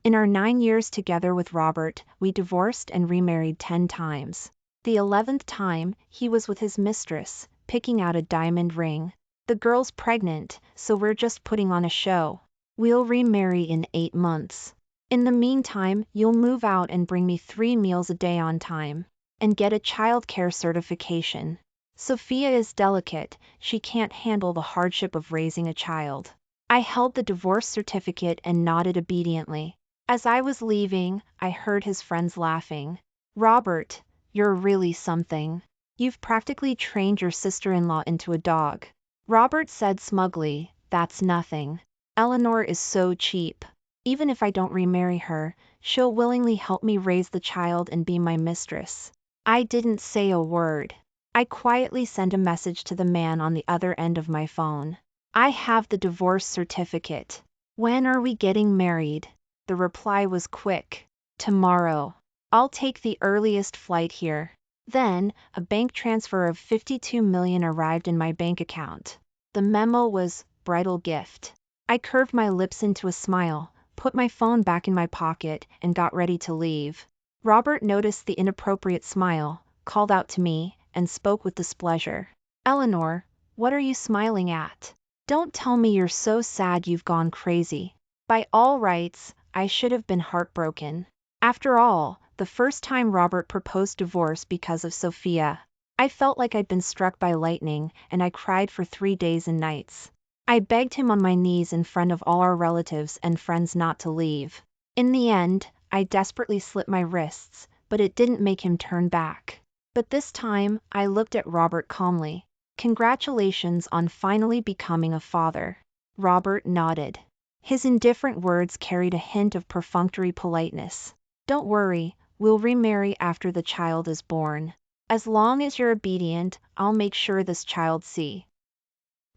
In our 9 years together with Robert, we divorced and remarried 10 times. The 11th time, he was with his mistress, picking out a diamond ring. The girl's pregnant, so we're just putting on a show. We'll remarry in 8 months. In the meantime, you'll move out and bring me 3 meals a day on time. And get a childcare certification. Sophia is delicate, she can't handle the hardship of raising a child. I held the divorce certificate and nodded obediently. As I was leaving, I heard his friends laughing. Robert, you're really something. You've practically trained your sister-in-law into a dog. Robert said smugly, that's nothing. Eleanor is so cheap. Even if I don't remarry her, she'll willingly help me raise the child and be my mistress. I didn't say a word. I quietly sent a message to the man on the other end of my phone. I have the divorce certificate. When are we getting married? The reply was quick. Tomorrow. I'll take the earliest flight here. Then, a bank transfer of $52 million arrived in my bank account. The memo was, bridal gift. I curved my lips into a smile, put my phone back in my pocket, and got ready to leave. Robert noticed the inappropriate smile, called out to me, and spoke with displeasure. Eleanor, what are you smiling at? Don't tell me you're so sad you've gone crazy. By all rights, I should have been heartbroken. After all, the first time Robert proposed divorce because of Sophia. I felt like I'd been struck by lightning, and I cried for 3 days and nights. I begged him on my knees in front of all our relatives and friends not to leave. In the end, I desperately slit my wrists, but it didn't make him turn back. But this time, I looked at Robert calmly. Congratulations on finally becoming a father. Robert nodded. His indifferent words carried a hint of perfunctory politeness. Don't worry, we'll remarry after the child is born. As long as you're obedient, I'll make sure this child see.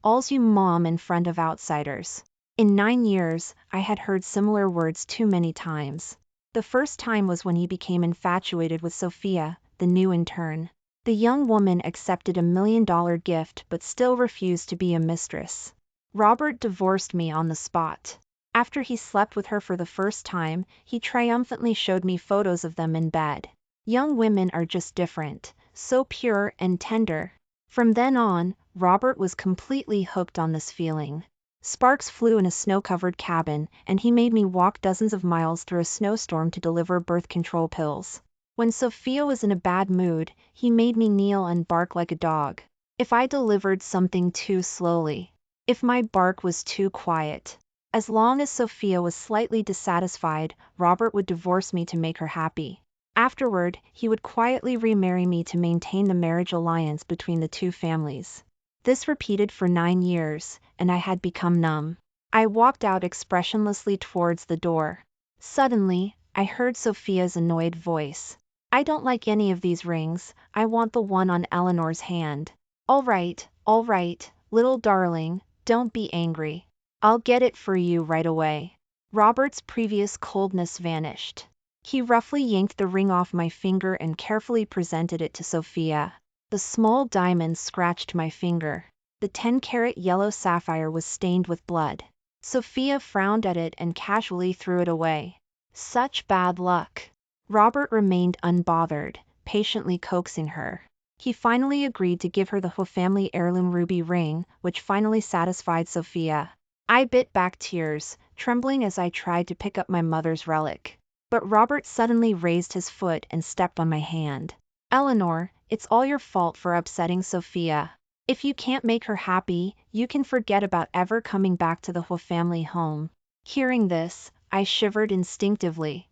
All's you mom in front of outsiders. In 9 years, I had heard similar words too many times. The first time was when he became infatuated with Sophia, the new intern. The young woman accepted $1 million gift but still refused to be a mistress. Robert divorced me on the spot. After he slept with her for the first time, he triumphantly showed me photos of them in bed. Young women are just different, so pure and tender. From then on, Robert was completely hooked on this feeling. Sparks flew in a snow-covered cabin, and he made me walk dozens of miles through a snowstorm to deliver birth control pills. When Sophia was in a bad mood, he made me kneel and bark like a dog. If I delivered something too slowly. If my bark was too quiet. As long as Sophia was slightly dissatisfied, Robert would divorce me to make her happy. Afterward, he would quietly remarry me to maintain the marriage alliance between the two families. This repeated for 9 years, and I had become numb. I walked out expressionlessly towards the door. Suddenly, I heard Sophia's annoyed voice. I don't like any of these rings, I want the one on Eleanor's hand. All right, little darling, don't be angry. I'll get it for you right away. Robert's previous coldness vanished. He roughly yanked the ring off my finger and carefully presented it to Sophia. The small diamond scratched my finger. The 10-carat yellow sapphire was stained with blood. Sophia frowned at it and casually threw it away. Such bad luck. Robert remained unbothered, patiently coaxing her. He finally agreed to give her the whole family heirloom ruby ring, which finally satisfied Sophia. I bit back tears, trembling as I tried to pick up my mother's relic. But Robert suddenly raised his foot and stepped on my hand. Eleanor, it's all your fault for upsetting Sophia. If you can't make her happy, you can forget about ever coming back to the whole family home. Hearing this, I shivered instinctively.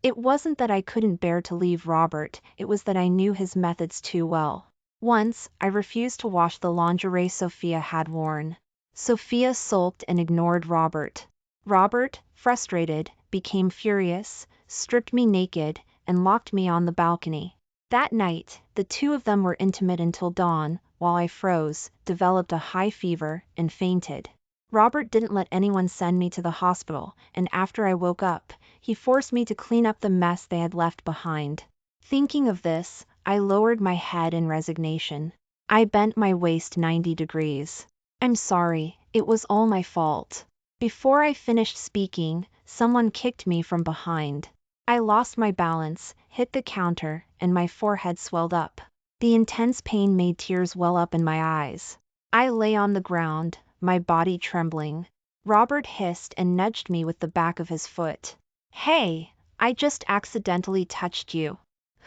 It wasn't that I couldn't bear to leave Robert, it was that I knew his methods too well. Once, I refused to wash the lingerie Sophia had worn. Sophia sulked and ignored Robert. Robert, frustrated, became furious, stripped me naked, and locked me on the balcony. That night, the two of them were intimate until dawn, while I froze, developed a high fever, and fainted. Robert didn't let anyone send me to the hospital, and after I woke up, he forced me to clean up the mess they had left behind. Thinking of this, I lowered my head in resignation. I bent my waist 90 degrees. I'm sorry, it was all my fault. Before I finished speaking, someone kicked me from behind. I lost my balance, hit the counter, and my forehead swelled up. The intense pain made tears well up in my eyes. I lay on the ground, my body trembling. Robert hissed and nudged me with the back of his foot. "Hey, I just accidentally touched you.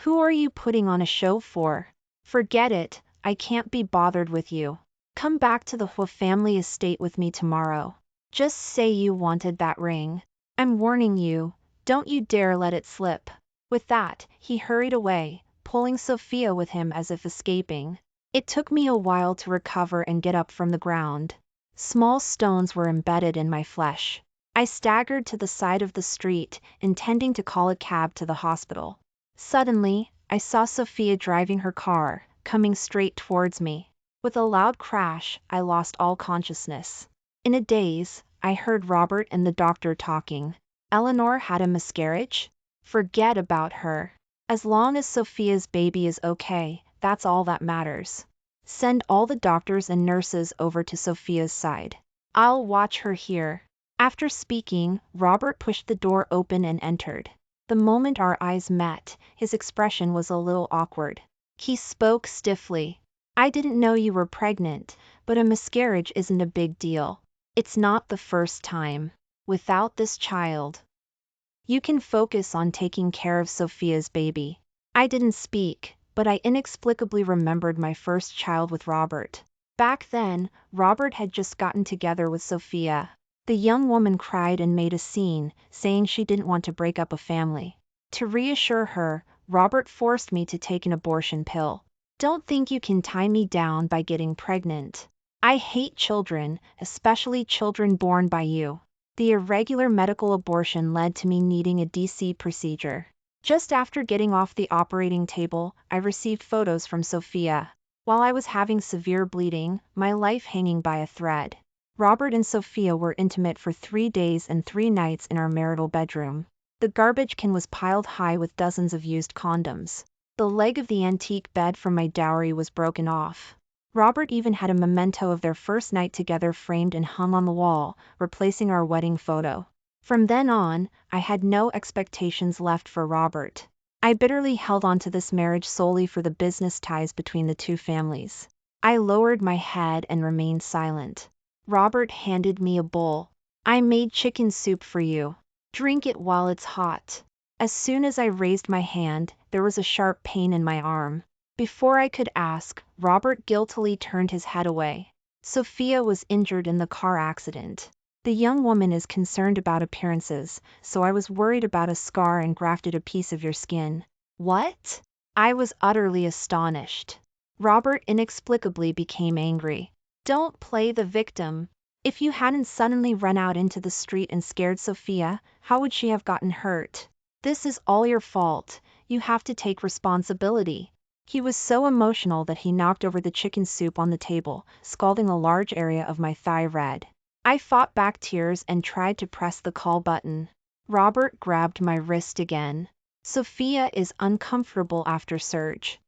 Who are you putting on a show for? Forget it, I can't be bothered with you. Come back to the Hua family estate with me tomorrow. Just say you wanted that ring. I'm warning you, don't you dare let it slip." With that, he hurried away, pulling Sophia with him as if escaping. It took me a while to recover and get up from the ground. Small stones were embedded in my flesh. I staggered to the side of the street, intending to call a cab to the hospital. Suddenly, I saw Sophia driving her car, coming straight towards me. With a loud crash, I lost all consciousness. In a daze, I heard Robert and the doctor talking. "Eleanor had a miscarriage? Forget about her. As long as Sophia's baby is okay, that's all that matters. Send all the doctors and nurses over to Sophia's side. I'll watch her here." After speaking, Robert pushed the door open and entered. The moment our eyes met, his expression was a little awkward. He spoke stiffly. "I didn't know you were pregnant, but a miscarriage isn't a big deal. It's not the first time. Without this child, you can focus on taking care of Sophia's baby." I didn't speak, but I inexplicably remembered my first child with Robert. Back then, Robert had just gotten together with Sophia. The young woman cried and made a scene, saying she didn't want to break up a family. To reassure her, Robert forced me to take an abortion pill. "Don't think you can tie me down by getting pregnant. I hate children, especially children born by you." The irregular medical abortion led to me needing a DC procedure. Just after getting off the operating table, I received photos from Sophia. While I was having severe bleeding, my life hanging by a thread. Robert and Sophia were intimate for 3 days and 3 nights in our marital bedroom. The garbage can was piled high with dozens of used condoms. The leg of the antique bed from my dowry was broken off. Robert even had a memento of their first night together framed and hung on the wall, replacing our wedding photo. From then on, I had no expectations left for Robert. I bitterly held on to this marriage solely for the business ties between the two families. I lowered my head and remained silent. Robert handed me a bowl. "I made chicken soup for you. Drink it while it's hot." As soon as I raised my hand, there was a sharp pain in my arm. Before I could ask, Robert guiltily turned his head away. "Sophia was injured in the car accident. The young woman is concerned about appearances, so I was worried about a scar and grafted a piece of your skin." "What?" I was utterly astonished. Robert inexplicably became angry. "Don't play the victim. If you hadn't suddenly run out into the street and scared Sophia, how would she have gotten hurt? This is all your fault. You have to take responsibility." He was so emotional that he knocked over the chicken soup on the table, scalding a large area of my thigh red. I fought back tears and tried to press the call button. Robert grabbed my wrist again. "Sophia is uncomfortable after surgery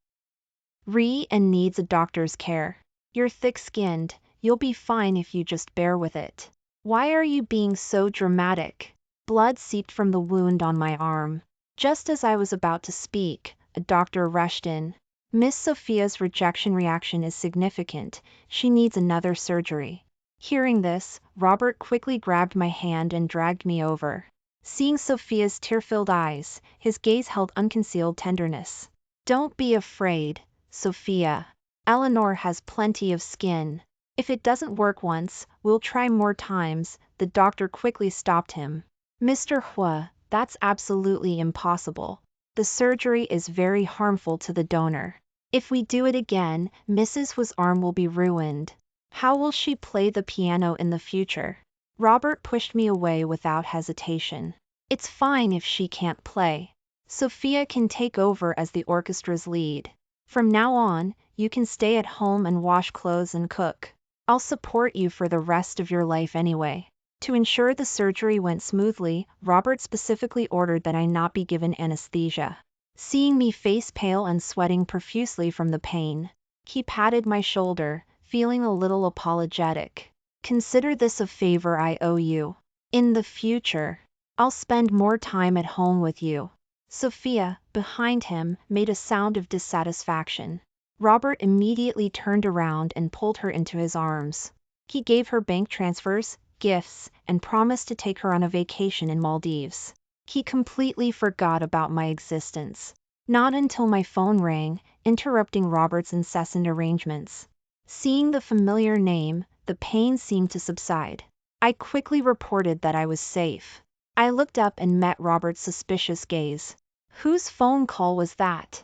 and needs a doctor's care. You're thick-skinned, you'll be fine if you just bear with it. Why are you being so dramatic?" Blood seeped from the wound on my arm. Just as I was about to speak, a doctor rushed in. "Miss Sophia's rejection reaction is significant. She needs another surgery." Hearing this, Robert quickly grabbed my hand and dragged me over. Seeing Sophia's tear-filled eyes, his gaze held unconcealed tenderness. "Don't be afraid, Sophia. Eleanor has plenty of skin. If it doesn't work once, we'll try more times." The doctor quickly stopped him. "Mr. Hua, that's absolutely impossible. The surgery is very harmful to the donor. If we do it again, Mrs. Hua's arm will be ruined. How will she play the piano in the future?" Robert pushed me away without hesitation. "It's fine if she can't play. Sophia can take over as the orchestra's lead. From now on, you can stay at home and wash clothes and cook. I'll support you for the rest of your life anyway." To ensure the surgery went smoothly, Robert specifically ordered that I not be given anesthesia. Seeing me face pale and sweating profusely from the pain, he patted my shoulder, feeling a little apologetic. Consider this a favor I owe you. In the future, I'll spend more time at home with you. Sophia, behind him, made a sound of dissatisfaction. Robert immediately turned around and pulled her into his arms. He gave her bank transfers, gifts, and promised to take her on a vacation in Maldives. He completely forgot about my existence. Not until my phone rang, interrupting Robert's incessant arrangements. Seeing the familiar name, the pain seemed to subside. I quickly reported that I was safe. I looked up and met Robert's suspicious gaze. Whose phone call was that?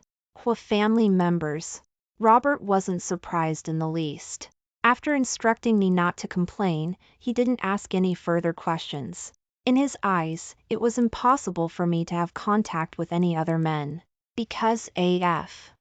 Family members. Robert wasn't surprised in the least. After instructing me not to complain, he didn't ask any further questions. In his eyes, it was impossible for me to have contact with any other men. Because AF.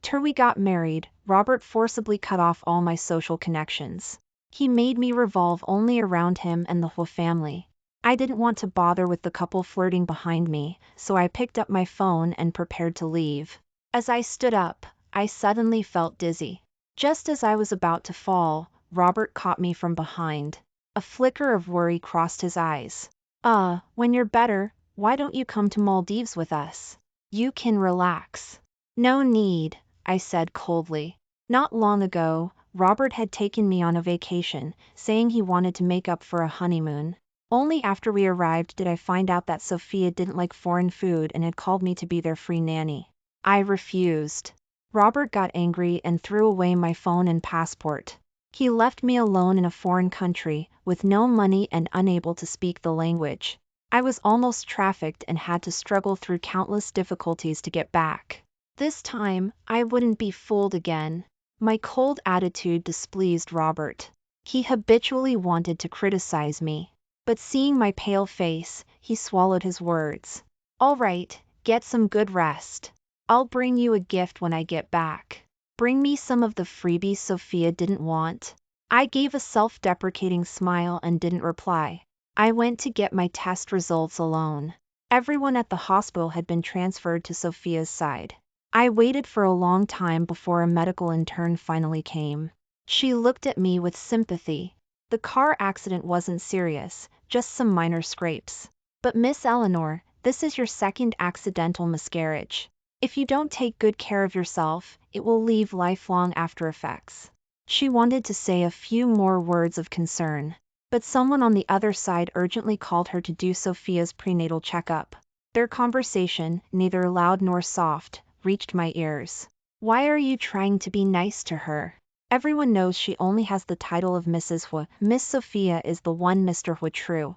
Till we got married, Robert forcibly cut off all my social connections. He made me revolve only around him and the whole family. I didn't want to bother with the couple flirting behind me, so I picked up my phone and prepared to leave. As I stood up, I suddenly felt dizzy. Just as I was about to fall, Robert caught me from behind. A flicker of worry crossed his eyes. When you're better, why don't you come to Maldives with us? You can relax. No need, I said coldly. Not long ago, Robert had taken me on a vacation, saying he wanted to make up for a honeymoon. Only after we arrived did I find out that Sophia didn't like foreign food and had called me to be their free nanny. I refused. Robert got angry and threw away my phone and passport. He left me alone in a foreign country, with no money and unable to speak the language. I was almost trafficked and had to struggle through countless difficulties to get back. This time, I wouldn't be fooled again. My cold attitude displeased Robert. He habitually wanted to criticize me. But seeing my pale face, he swallowed his words. All right, get some good rest. I'll bring you a gift when I get back. Bring me some of the freebies Sophia didn't want. I gave a self-deprecating smile and didn't reply. I went to get my test results alone. Everyone at the hospital had been transferred to Sophia's side. I waited for a long time before a medical intern finally came. She looked at me with sympathy. The car accident wasn't serious, just some minor scrapes. But Miss Eleanor, this is your second accidental miscarriage. If you don't take good care of yourself, it will leave lifelong after effects. She wanted to say a few more words of concern, but someone on the other side urgently called her to do Sophia's prenatal checkup. Their conversation, neither loud nor soft, reached my ears. Why are you trying to be nice to her? Everyone knows she only has the title of Mrs. Hu. Miss Sophia is the one Mr. Hu true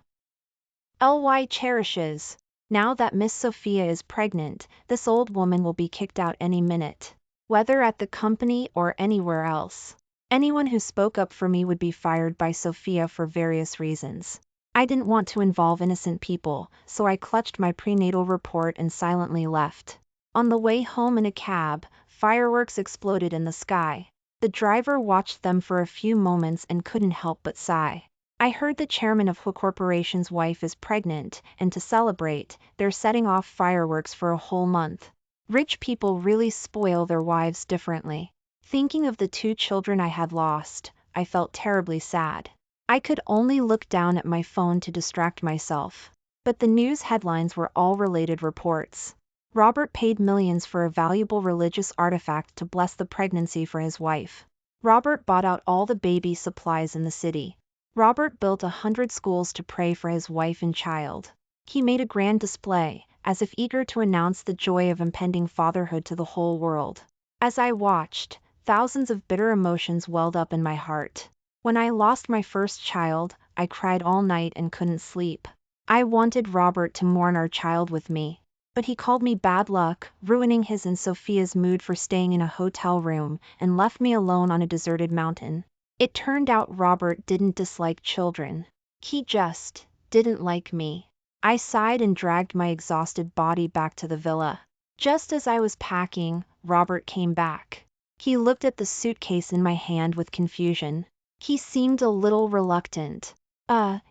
Ly cherishes. Now that Miss Sophia is pregnant, this old woman will be kicked out any minute. Whether at the company or anywhere else. Anyone who spoke up for me would be fired by Sophia for various reasons. I didn't want to involve innocent people, so I clutched my prenatal report and silently left. On the way home in a cab, fireworks exploded in the sky. The driver watched them for a few moments and couldn't help but sigh. I heard the chairman of Hu Corporation's wife is pregnant, and to celebrate, they're setting off fireworks for a whole month. Rich people really spoil their wives differently. Thinking of the 2 children I had lost, I felt terribly sad. I could only look down at my phone to distract myself. But the news headlines were all related reports. Robert paid millions for a valuable religious artifact to bless the pregnancy for his wife. Robert bought out all the baby supplies in the city. Robert built 100 schools to pray for his wife and child. He made a grand display, as if eager to announce the joy of impending fatherhood to the whole world. As I watched, thousands of bitter emotions welled up in my heart. When I lost my first child, I cried all night and couldn't sleep. I wanted Robert to mourn our child with me. But he called me bad luck, ruining his and Sophia's mood for staying in a hotel room, and left me alone on a deserted mountain. It turned out Robert didn't dislike children. He just didn't like me. I sighed and dragged my exhausted body back to the villa. Just as I was packing, Robert came back. He looked at the suitcase in my hand with confusion. He seemed a little reluctant.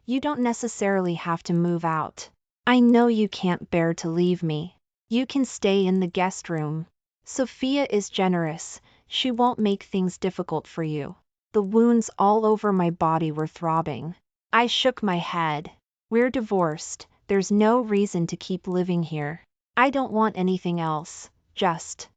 You don't necessarily have to move out. I know you can't bear to leave me. You can stay in the guest room. Sophia is generous, she won't make things difficult for you. The wounds all over my body were throbbing. I shook my head. We're divorced, there's no reason to keep living here. I don't want anything else, just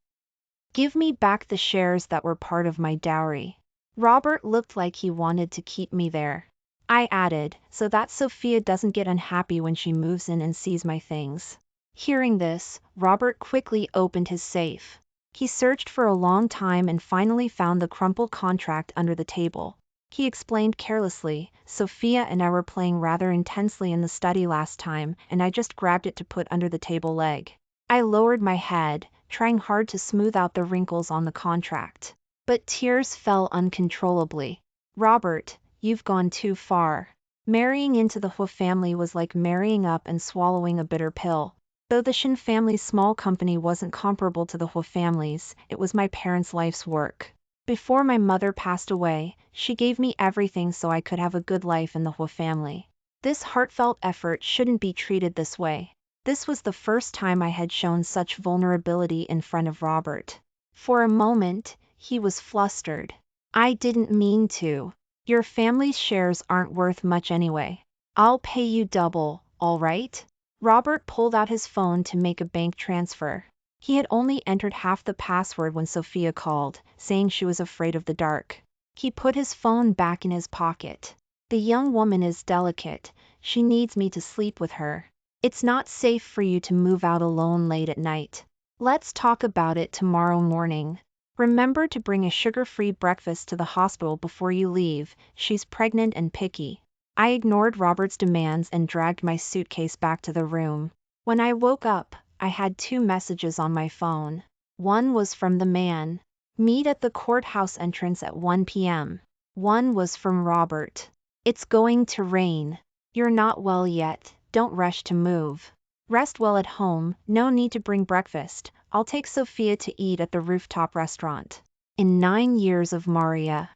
give me back the shares that were part of my dowry. Robert looked like he wanted to keep me there. I added, so that Sophia doesn't get unhappy when she moves in and sees my things. Hearing this, Robert quickly opened his safe. He searched for a long time and finally found the crumpled contract under the table. He explained carelessly, Sophia and I were playing rather intensely in the study last time, and I just grabbed it to put under the table leg. I lowered my head, trying hard to smooth out the wrinkles on the contract. But tears fell uncontrollably. Robert, you've gone too far. Marrying into the Hu family was like marrying up and swallowing a bitter pill. Though the Shin family's small company wasn't comparable to the Hu family's, it was my parents' life's work. Before my mother passed away, she gave me everything so I could have a good life in the Hu family. This heartfelt effort shouldn't be treated this way. This was the first time I had shown such vulnerability in front of Robert. For a moment, he was flustered. I didn't mean to. Your family's shares aren't worth much anyway. I'll pay you double, all right? Robert pulled out his phone to make a bank transfer. He had only entered half the password when Sophia called, saying she was afraid of the dark. He put his phone back in his pocket. The young woman is delicate. She needs me to sleep with her. It's not safe for you to move out alone late at night. Let's talk about it tomorrow morning. Remember to bring a sugar-free breakfast to the hospital before you leave. She's pregnant and picky. I ignored Robert's demands and dragged my suitcase back to the room. When I woke up, I had 2 messages on my phone. One was from the man. Meet at the courthouse entrance at 1 p.m. One was from Robert. It's going to rain. You're not well yet, don't rush to move. Rest well at home, no need to bring breakfast. I'll take Sophia to eat at the rooftop restaurant. In 9 years of Maria.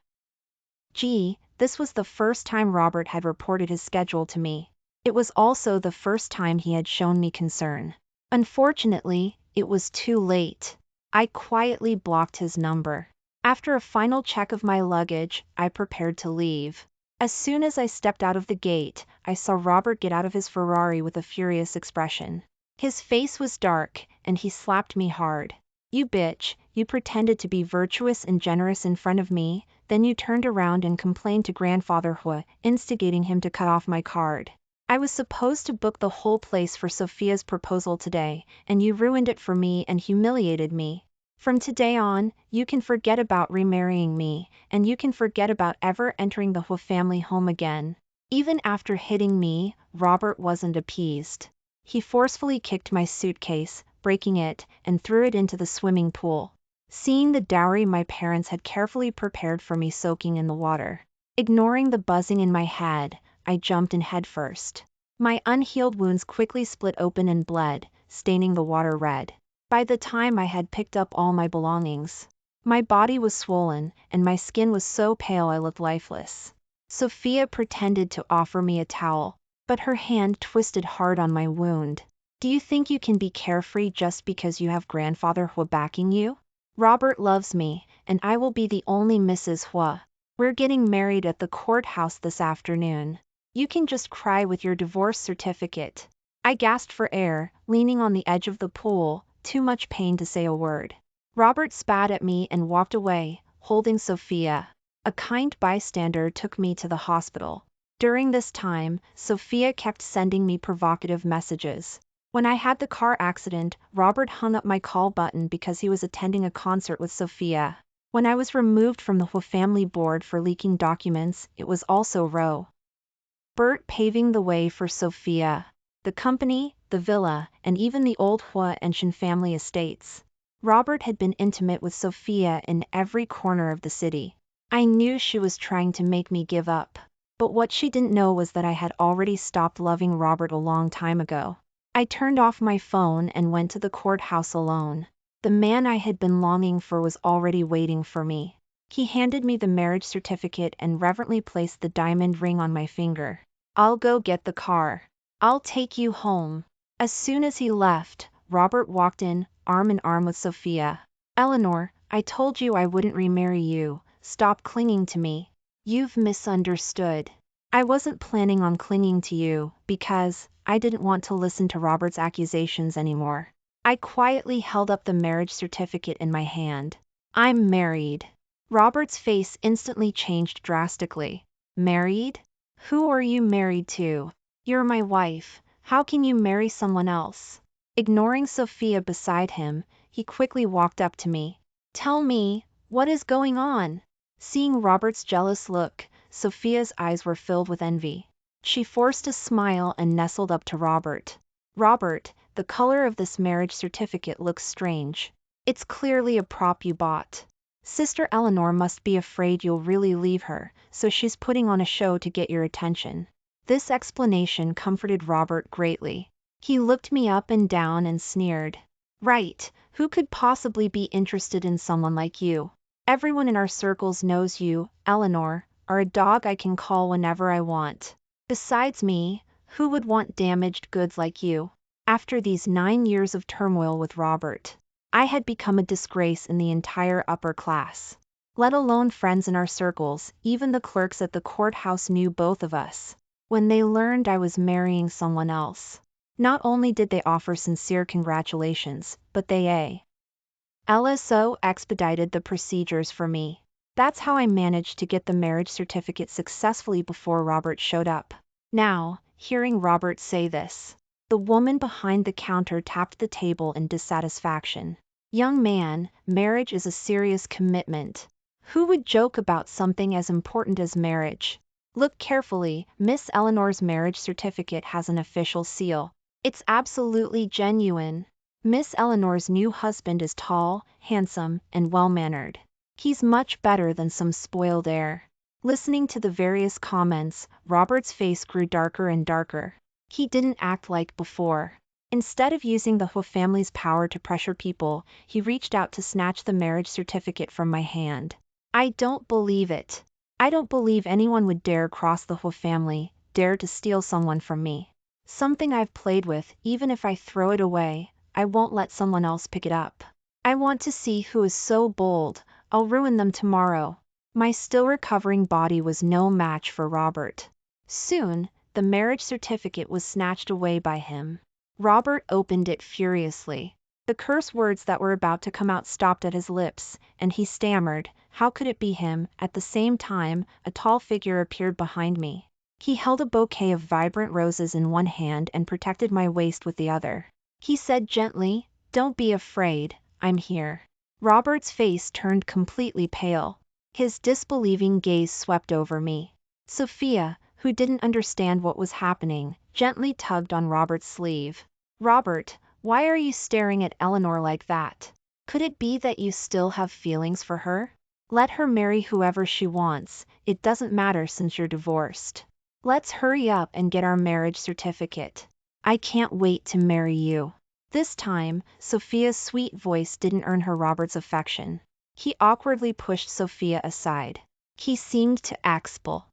Gee, this was the first time Robert had reported his schedule to me. It was also the first time he had shown me concern. Unfortunately, it was too late. I quietly blocked his number. After a final check of my luggage, I prepared to leave. As soon as I stepped out of the gate, I saw Robert get out of his Ferrari with a furious expression. His face was dark, and he slapped me hard. You bitch, you pretended to be virtuous and generous in front of me, then you turned around and complained to Grandfather Hu, instigating him to cut off my card. I was supposed to book the whole place for Sophia's proposal today, and you ruined it for me and humiliated me. From today on, you can forget about remarrying me, and you can forget about ever entering the Hu family home again. Even after hitting me, Robert wasn't appeased. He forcefully kicked my suitcase, breaking it, and threw it into the swimming pool. Seeing the dowry my parents had carefully prepared for me soaking in the water. Ignoring the buzzing in my head, I jumped in headfirst. My unhealed wounds quickly split open and bled, staining the water red. By the time I had picked up all my belongings, my body was swollen, and my skin was so pale I looked lifeless. Sophia pretended to offer me a towel, but her hand twisted hard on my wound. Do you think you can be carefree just because you have Grandfather Hu backing you? Robert loves me, and I will be the only Mrs. Hu. We're getting married at the courthouse this afternoon. You can just cry with your divorce certificate. I gasped for air, leaning on the edge of the pool, too much pain to say a word. Robert spat at me and walked away, holding Sophia. A kind bystander took me to the hospital. During this time, Sophia kept sending me provocative messages. When I had the car accident, Robert hung up my call button because he was attending a concert with Sophia. When I was removed from the Hu family board for leaking documents, it was also Robert paving the way for Sophia. The company, the villa, and even the old Hu and Shin family estates. Robert had been intimate with Sophia in every corner of the city. I knew she was trying to make me give up. But what she didn't know was that I had already stopped loving Robert a long time ago. I turned off my phone and went to the courthouse alone. The man I had been longing for was already waiting for me. He handed me the marriage certificate and reverently placed the diamond ring on my finger. I'll go get the car. I'll take you home. As soon as he left, Robert walked in, arm in arm with Sophia. Eleanor, I told you I wouldn't remarry you, stop clinging to me. You've misunderstood. I wasn't planning on clinging to you, because I didn't want to listen to Robert's accusations anymore. I quietly held up the marriage certificate in my hand. I'm married. Robert's face instantly changed drastically. Married? Who are you married to? You're my wife. How can you marry someone else? Ignoring Sophia beside him, he quickly walked up to me. Tell me, what is going on? Seeing Robert's jealous look, Sophia's eyes were filled with envy. She forced a smile and nestled up to Robert. Robert, the color of this marriage certificate looks strange. It's clearly a prop you bought. Sister Eleanor must be afraid you'll really leave her, so she's putting on a show to get your attention. This explanation comforted Robert greatly. He looked me up and down and sneered. Right, who could possibly be interested in someone like you? Everyone in our circles knows you, Eleanor, are a dog I can call whenever I want. Besides me, who would want damaged goods like you? After these 9 years of turmoil with Robert, I had become a disgrace in the entire upper class. Let alone friends in our circles, even the clerks at the courthouse knew both of us. When they learned I was marrying someone else, not only did they offer sincere congratulations, but they LSO expedited the procedures for me. That's how I managed to get the marriage certificate successfully before Robert showed up. Now, hearing Robert say this, the woman behind the counter tapped the table in dissatisfaction. Young man, marriage is a serious commitment. Who would joke about something as important as marriage? Look carefully, Miss Eleanor's marriage certificate has an official seal. It's absolutely genuine. Miss Eleanor's new husband is tall, handsome, and well-mannered. He's much better than some spoiled heir. Listening to the various comments, Robert's face grew darker and darker. He didn't act like before. Instead of using the Hu family's power to pressure people, he reached out to snatch the marriage certificate from my hand. I don't believe it. I don't believe anyone would dare cross the Hu family, dare to steal someone from me. Something I've played with, even if I throw it away, I won't let someone else pick it up. I want to see who is so bold. I'll ruin them tomorrow. My still recovering body was no match for Robert. Soon, the marriage certificate was snatched away by him. Robert opened it furiously. The curse words that were about to come out stopped at his lips, and he stammered, how could it be him? At the same time, a tall figure appeared behind me. He held a bouquet of vibrant roses in one hand and protected my waist with the other. He said gently, don't be afraid, I'm here. Robert's face turned completely pale. His disbelieving gaze swept over me. Sophia, who didn't understand what was happening, gently tugged on Robert's sleeve. Robert, why are you staring at Eleanor like that? Could it be that you still have feelings for her? Let her marry whoever she wants, it doesn't matter since you're divorced. Let's hurry up and get our marriage certificate. I can't wait to marry you. This time, Sophia's sweet voice didn't earn her Robert's affection. He awkwardly pushed Sophia aside. He seemed to exhale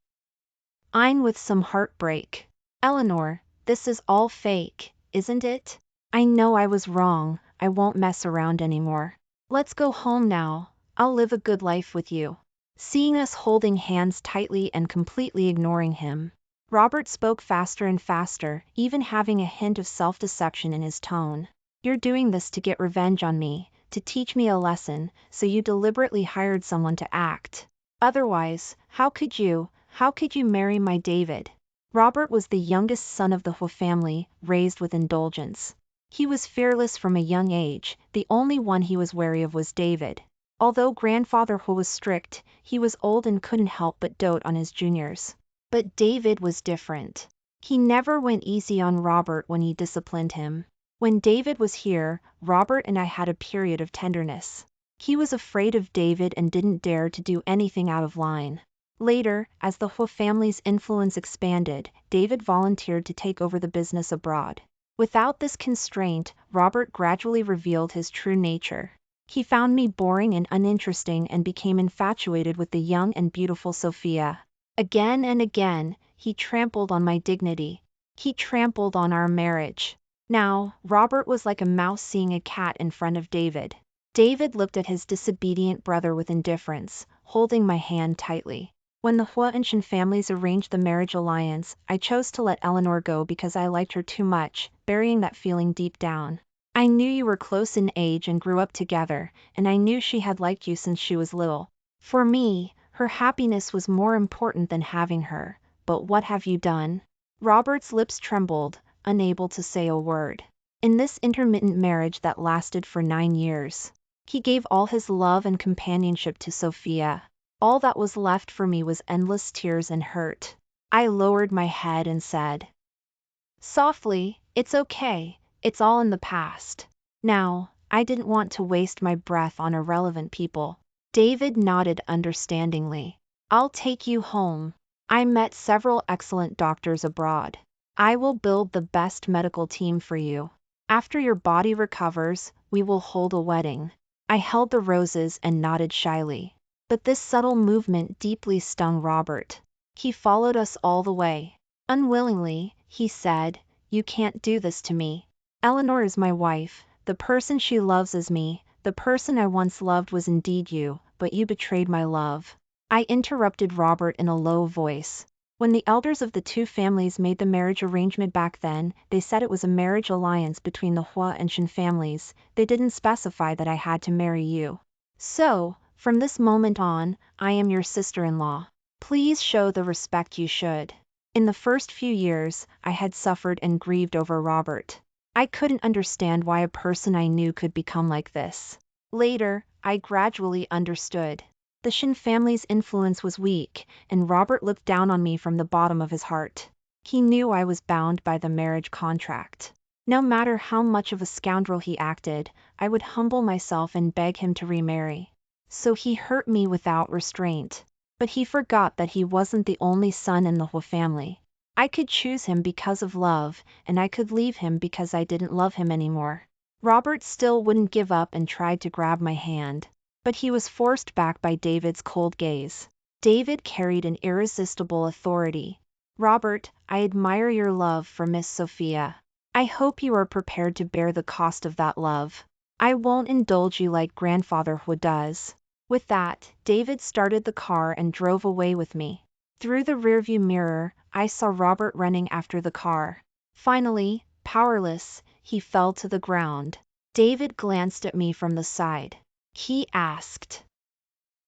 with some heartbreak. Eleanor, this is all fake, isn't it? I know I was wrong, I won't mess around anymore. Let's go home now, I'll live a good life with you. Seeing us holding hands tightly and completely ignoring him, Robert spoke faster and faster, even having a hint of self-deception in his tone. You're doing this to get revenge on me, to teach me a lesson, so you deliberately hired someone to act. Otherwise, how could you marry my David? Robert was the youngest son of the Hu family, raised with indulgence. He was fearless from a young age, the only one he was wary of was David. Although grandfather Hu was strict, he was old and couldn't help but dote on his juniors. But David was different. He never went easy on Robert when he disciplined him. When David was here, Robert and I had a period of tenderness. He was afraid of David and didn't dare to do anything out of line. Later, as the Hu family's influence expanded, David volunteered to take over the business abroad. Without this constraint, Robert gradually revealed his true nature. He found me boring and uninteresting and became infatuated with the young and beautiful Sophia. Again and again, he trampled on my dignity. He trampled on our marriage. Now, Robert was like a mouse seeing a cat in front of David. David looked at his disobedient brother with indifference, holding my hand tightly. When the Hua and Shen families arranged the marriage alliance, I chose to let Eleanor go because I liked her too much, burying that feeling deep down. I knew you were close in age and grew up together, and I knew she had liked you since she was little. For me, her happiness was more important than having her. But what have you done? Robert's lips trembled, unable to say a word. In this intermittent marriage that lasted for 9 years, he gave all his love and companionship to Sophia. All that was left for me was endless tears and hurt. I lowered my head and said softly, "It's okay, it's all in the past." Now, I didn't want to waste my breath on irrelevant people. David nodded understandingly. "I'll take you home. I met several excellent doctors abroad. I will build the best medical team for you. After your body recovers, we will hold a wedding." I held the roses and nodded shyly. But this subtle movement deeply stung Robert. He followed us all the way. Unwillingly, he said, "You can't do this to me. Eleanor is my wife, the person she loves is me, the person I once loved was indeed you, but you betrayed my love." I interrupted Robert in a low voice. When the elders of the two families made the marriage arrangement back then, they said it was a marriage alliance between the Hua and Shen families. They didn't specify that I had to marry you. So, from this moment on, I am your sister-in-law. Please show the respect you should. In the first few years, I had suffered and grieved over Robert. I couldn't understand why a person I knew could become like this. Later, I gradually understood. The Shen family's influence was weak, and Robert looked down on me from the bottom of his heart. He knew I was bound by the marriage contract. No matter how much of a scoundrel he acted, I would humble myself and beg him to remarry. So he hurt me without restraint. But he forgot that he wasn't the only son in the Hua family. I could choose him because of love, and I could leave him because I didn't love him anymore. Robert still wouldn't give up and tried to grab my hand. But he was forced back by David's cold gaze. David carried an irresistible authority. "Robert, I admire your love for Miss Sophia. I hope you are prepared to bear the cost of that love. I won't indulge you like Grandfather Hua does." With that, David started the car and drove away with me. Through the rearview mirror, I saw Robert running after the car. Finally, powerless, he fell to the ground. David glanced at me from the side. He asked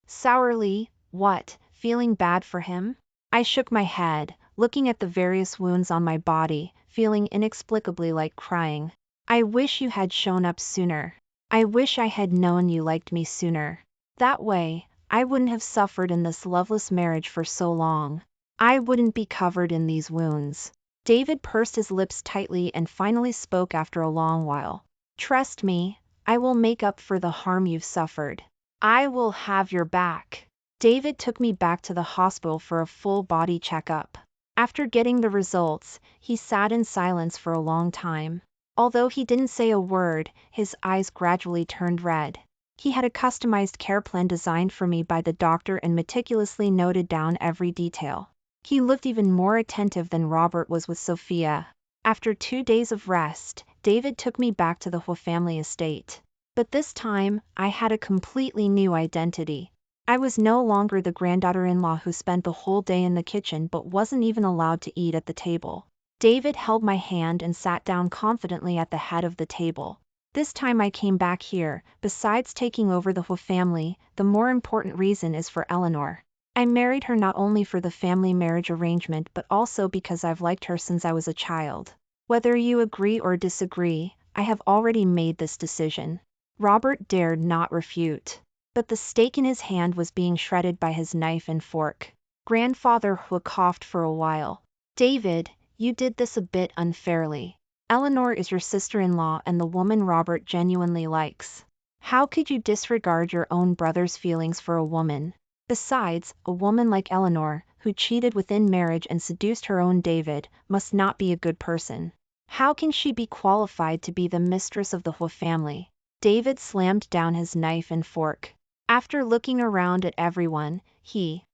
sourly, "What, feeling bad for him?" I shook my head, looking at the various wounds on my body, feeling inexplicably like crying. "I wish you had shown up sooner. I wish I had known you liked me sooner. That way, I wouldn't have suffered in this loveless marriage for so long. I wouldn't be covered in these wounds." David pursed his lips tightly and finally spoke after a long while. "Trust me, I will make up for the harm you've suffered. I will have your back." David took me back to the hospital for a full body checkup. After getting the results, he sat in silence for a long time. Although he didn't say a word, his eyes gradually turned red. He had a customized care plan designed for me by the doctor and meticulously noted down every detail. He looked even more attentive than Robert was with Sophia. After 2 days of rest, David took me back to the Hua family estate. But this time, I had a completely new identity. I was no longer the granddaughter-in-law who spent the whole day in the kitchen but wasn't even allowed to eat at the table. David held my hand and sat down confidently at the head of the table. This time I came back here, besides taking over the Hua family, the more important reason is for Eleanor. I married her not only for the family marriage arrangement but also because I've liked her since I was a child. Whether you agree or disagree, I have already made this decision. Robert dared not refute. But the steak in his hand was being shredded by his knife and fork. Grandfather Hua coughed for a while. "David, you did this a bit unfairly. Eleanor is your sister-in-law and the woman Robert genuinely likes. How could you disregard your own brother's feelings for a woman? Besides, a woman like Eleanor, who cheated within marriage and seduced her own David, must not be a good person. How can she be qualified to be the mistress of the Hua family?" David slammed down his knife and fork. After looking around at everyone, he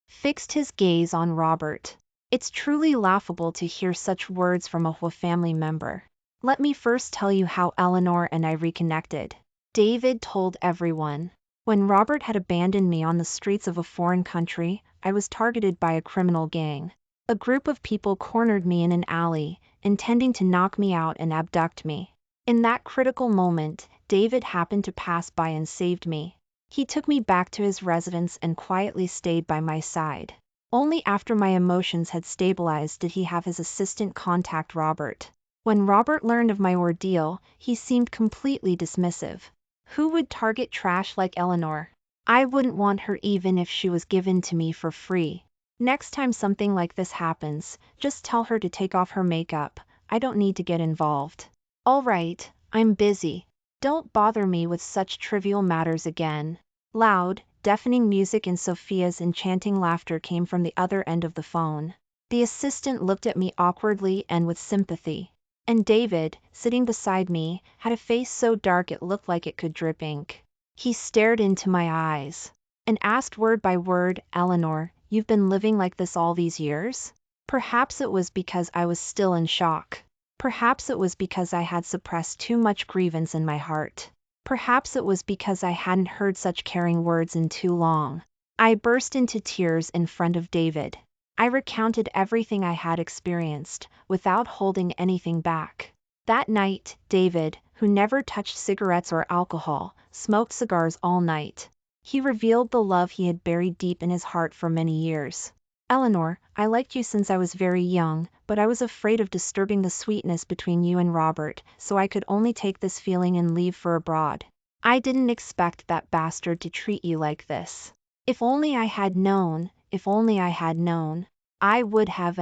fixed his gaze on Robert. "It's truly laughable to hear such words from a Hua family member. Let me first tell you how Eleanor and I reconnected." David told everyone. When Robert had abandoned me on the streets of a foreign country, I was targeted by a criminal gang. A group of people cornered me in an alley, intending to knock me out and abduct me. In that critical moment, David happened to pass by and saved me. He took me back to his residence and quietly stayed by my side. Only after my emotions had stabilized did he have his assistant contact Robert. When Robert learned of my ordeal, he seemed completely dismissive. Who would target trash like Eleanor? I wouldn't want her even if she was given to me for free. Next time something like this happens, just tell her to take off her makeup. I don't need to get involved. All right, I'm busy. Don't bother me with such trivial matters again. Loud, deafening music and Sophia's enchanting laughter came from the other end of the phone. The assistant looked at me awkwardly and with sympathy. And David, sitting beside me, had a face so dark it looked like it could drip ink. He stared into my eyes and asked word by word, "Eleanor, you've been living like this all these years?" Perhaps it was because I was still in shock. Perhaps it was because I had suppressed too much grievance in my heart. Perhaps it was because I hadn't heard such caring words in too long. I burst into tears in front of David. I recounted everything I had experienced, without holding anything back. That night, David, who never touched cigarettes or alcohol, smoked cigars all night. He revealed the love he had buried deep in his heart for many years. "Eleanor, I liked you since I was very young, but I was afraid of disturbing the sweetness between you and Robert, so I could only take this feeling and leave for abroad. I didn't expect that bastard to treat you like this. If only I had known, I would have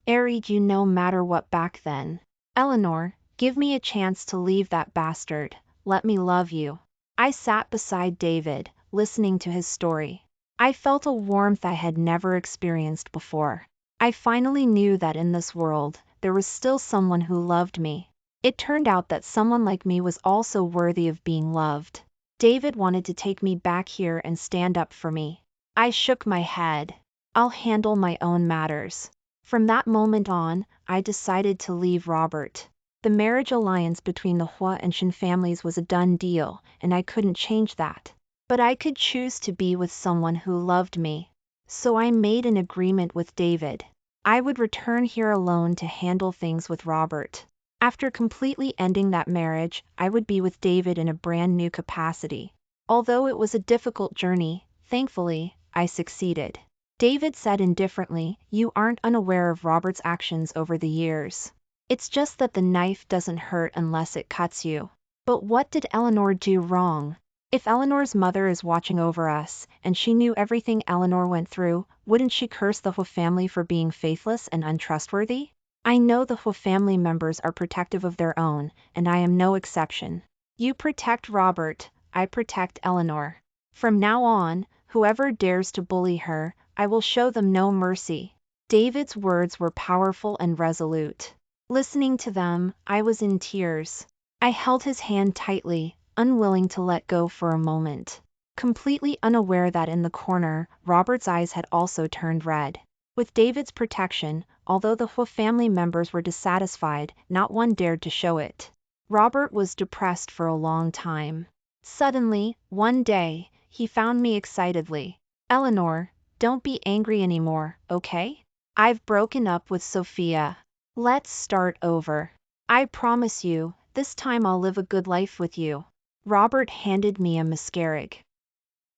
married you no matter what back then. Eleanor, give me a chance to leave that bastard, let me love you." I sat beside David, listening to his story. I felt a warmth I had never experienced before. I finally knew that in this world, there was still someone who loved me. It turned out that someone like me was also worthy of being loved. David wanted to take me back here and stand up for me. I shook my head. "I'll handle my own matters." From that moment on, I decided to leave Robert. The marriage alliance between the Hua and Shin families was a done deal, and I couldn't change that. But I could choose to be with someone who loved me. So I made an agreement with David. I would return here alone to handle things with Robert. After completely ending that marriage, I would be with David in a brand new capacity. Although it was a difficult journey, thankfully, I succeeded. David said indifferently, "You aren't unaware of Robert's actions over the years. It's just that the knife doesn't hurt unless it cuts you." But what did Eleanor do wrong? If Eleanor's mother is watching over us, and she knew everything Eleanor went through, wouldn't she curse the Hua family for being faithless and untrustworthy? I know the Hua family members are protective of their own, and I am no exception. You protect Robert, I protect Eleanor. From now on, whoever dares to bully her, I will show them no mercy. David's words were powerful and resolute. Listening to them, I was in tears. I held his hand tightly, unwilling to let go for a moment. Completely unaware that in the corner, Robert's eyes had also turned red. With David's protection, although the Hua family members were dissatisfied, not one dared to show it. Robert was depressed for a long time. Suddenly, one day, he found me excitedly. "Eleanor, don't be angry anymore, okay? I've broken up with Sophia. Let's start over. I promise you, this time I'll live a good life with you." Robert handed me a miscarriage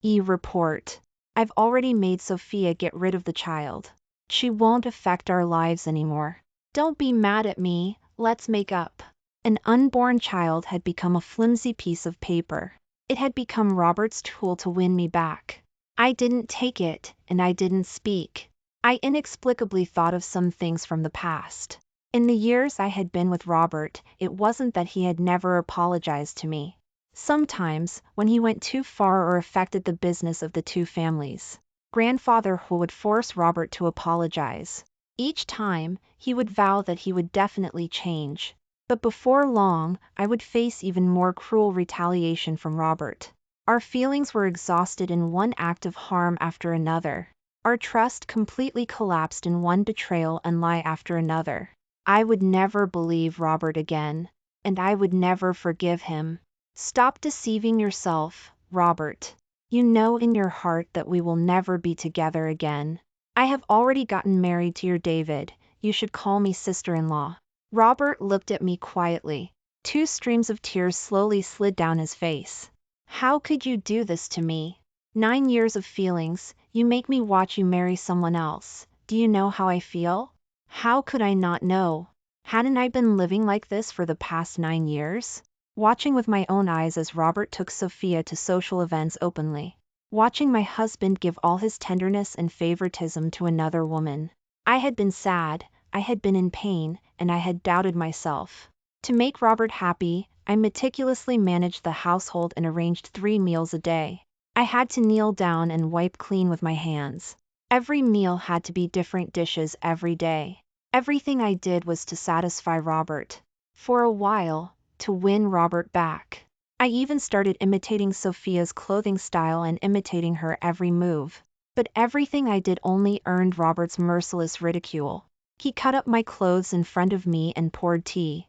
report. "I've already made Sophia get rid of the child. She won't affect our lives anymore. Don't be mad at me, let's make up." An unborn child had become a flimsy piece of paper. It had become Robert's tool to win me back. I didn't take it, and I didn't speak. I inexplicably thought of some things from the past. In the years I had been with Robert, it wasn't that he had never apologized to me. Sometimes, when he went too far or affected the business of the two families, Grandfather Hu would force Robert to apologize. Each time, he would vow that he would definitely change. But before long, I would face even more cruel retaliation from Robert. Our feelings were exhausted in one act of harm after another. Our trust completely collapsed in one betrayal and lie after another. I would never believe Robert again, and I would never forgive him. "Stop deceiving yourself," Robert. You know in your heart that we will never be together again. I have already gotten married to your David, you should call me sister-in-law. Robert looked at me quietly. 2 streams of tears slowly slid down his face. How could you do this to me? 9 years of feelings, you make me watch you marry someone else. Do you know how I feel? How could I not know? Hadn't I been living like this for the past 9 years? Watching with my own eyes as Robert took Sophia to social events openly. Watching my husband give all his tenderness and favoritism to another woman. I had been sad, I had been in pain, and I had doubted myself. To make Robert happy, I meticulously managed the household and arranged 3 meals a day. I had to kneel down and wipe clean with my hands. Every meal had to be different dishes every day. Everything I did was to satisfy Robert. For a while, to win Robert back. I even started imitating Sophia's clothing style and imitating her every move. But everything I did only earned Robert's merciless ridicule. He cut up my clothes in front of me and poured tea.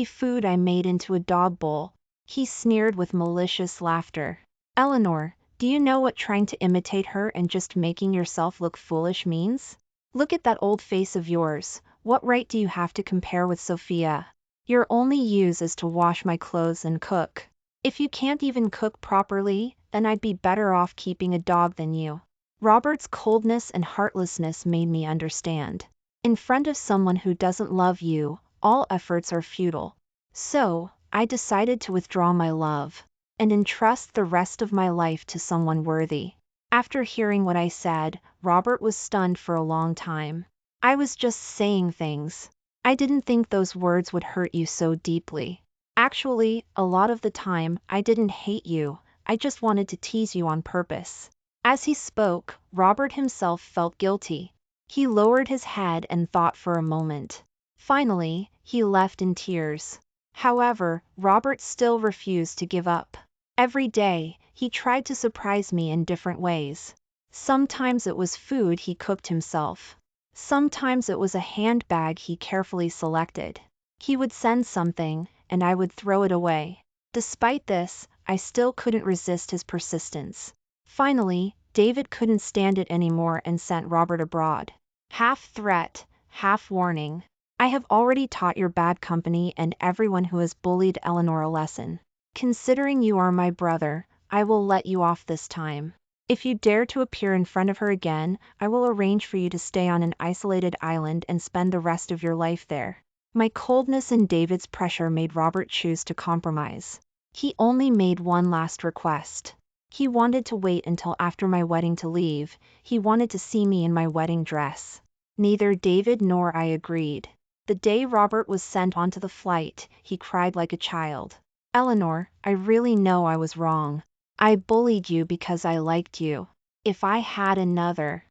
Food I made into a dog bowl. He sneered with malicious laughter. Eleanor, do you know what trying to imitate her and just making yourself look foolish means? Look at that old face of yours, what right do you have to compare with Sophia? Your only use is to wash my clothes and cook. If you can't even cook properly, then I'd be better off keeping a dog than you. Robert's coldness and heartlessness made me understand. In front of someone who doesn't love you, all efforts are futile. So, I decided to withdraw my love and entrust the rest of my life to someone worthy. After hearing what I said, Robert was stunned for a long time. I was just saying things. I didn't think those words would hurt you so deeply. Actually, a lot of the time, I didn't hate you, I just wanted to tease you on purpose. As he spoke, Robert himself felt guilty. He lowered his head and thought for a moment. Finally, he left in tears. However, Robert still refused to give up. Every day, he tried to surprise me in different ways. Sometimes it was food he cooked himself. Sometimes it was a handbag he carefully selected. He would send something, and I would throw it away. Despite this, I still couldn't resist his persistence. Finally, David couldn't stand it anymore and sent Robert abroad. Half threat, half warning. I have already taught your bad company and everyone who has bullied Eleanor a lesson. Considering you are my brother, I will let you off this time. If you dare to appear in front of her again, I will arrange for you to stay on an isolated island and spend the rest of your life there. My coldness and David's pressure made Robert choose to compromise. He only made one last request. He wanted to wait until after my wedding to leave. He wanted to see me in my wedding dress. Neither David nor I agreed. The day Robert was sent onto the flight, he cried like a child. Eleanor, I really know I was wrong. I bullied you because I liked you. If I had another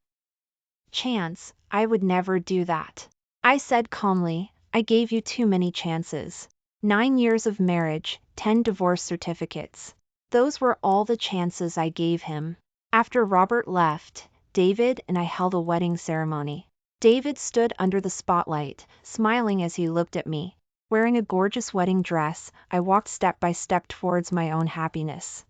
chance, I would never do that. I said calmly, I gave you too many chances. 9 years of marriage, 10 divorce certificates. Those were all the chances I gave him. After Robert left, David and I held a wedding ceremony. David stood under the spotlight, smiling as he looked at me. Wearing a gorgeous wedding dress, I walked step by step towards my own happiness.